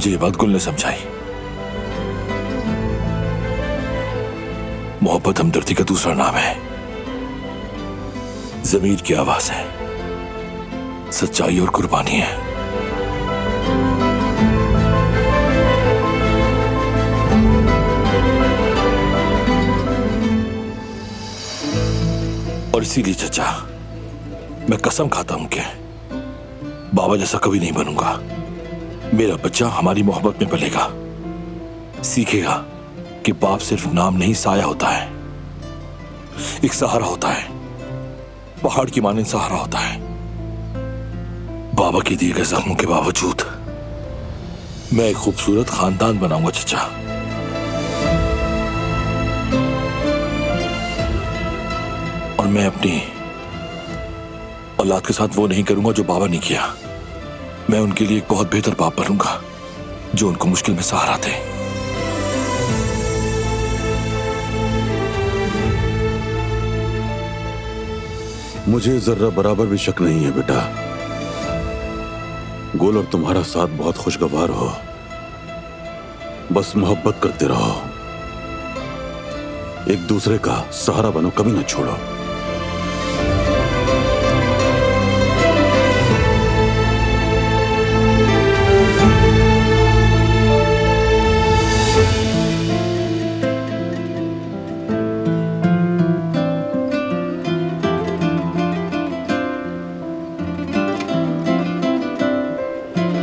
मुझे ये बात गुल ने समझाई। मोहब्बत हमदर्दी का दूसरा नाम है, ज़मीर की आवाज है, सच्चाई और कुर्बानी है। और इसीलिए चचा, मैं कसम खाता हूं कि बाबा जैसा कभी नहीं बनूंगा। मेरा बच्चा हमारी मोहब्बत में पलेगा, सीखेगा कि बाप सिर्फ नाम नहीं, साया होता है, एक सहारा होता है, पहाड़ की मानंद सहारा होता है। बाबा के दिए गए जख्मों के बावजूद मैं एक खूबसूरत खानदान बनाऊंगा चचा। और मैं अपनी औलाद के साथ वो नहीं करूंगा जो बाबा ने किया। मैं उनके लिए एक बहुत बेहतर बाप बनूंगा जो उनको मुश्किल में सहारा दे। मुझे जर्रा बराबर भी शक नहीं है बेटा। गुल और तुम्हारा साथ बहुत खुशगवार हो, बस मोहब्बत करते रहो, एक दूसरे का सहारा बनो, कभी ना छोड़ो।